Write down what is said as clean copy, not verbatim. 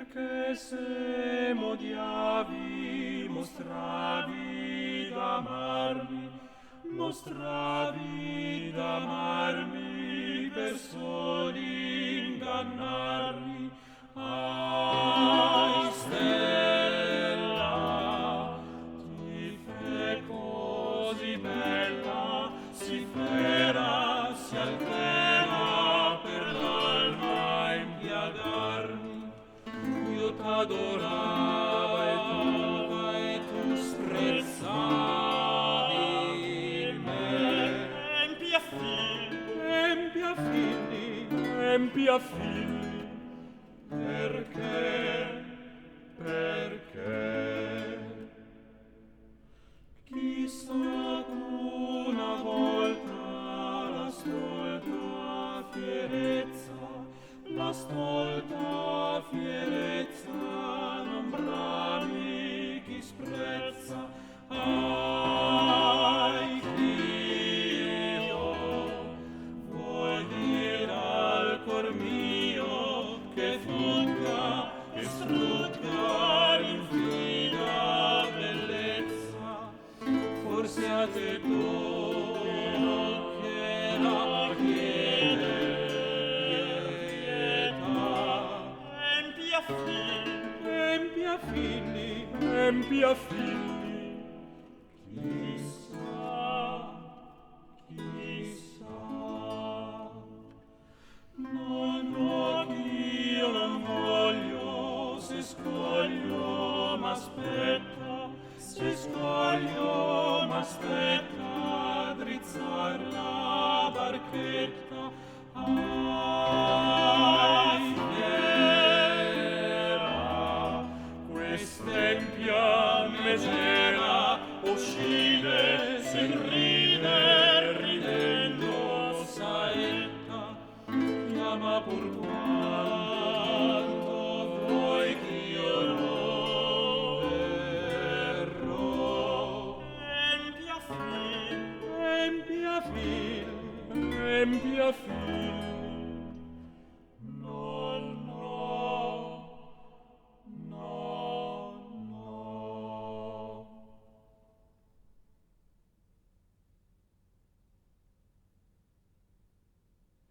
Perché se m'odiavi, mostravi d'amarmi per soli ingannarmi. Ai, stella, ti fe così bella, si fera, si altera per l'alma impiagarmi. Io t'adorava e tu sprezzavi me. Empia figli, perché? Chissà una volta la stolta fierezza non brami chi sprezza. Ai, Dio, vuoi dir al cor mio che frutta l'infida bellezza? Forse a te toccherà chiedere pietà. Empia figli, chissà. No, io non voglio, se scoglio m'aspetta, drizzar la barchetta. Ai, fiera, quest'empia megera oscide, s'enride, ridendo saetta, chiama pur quanto vuoi ch'io non verrò. Empia figli,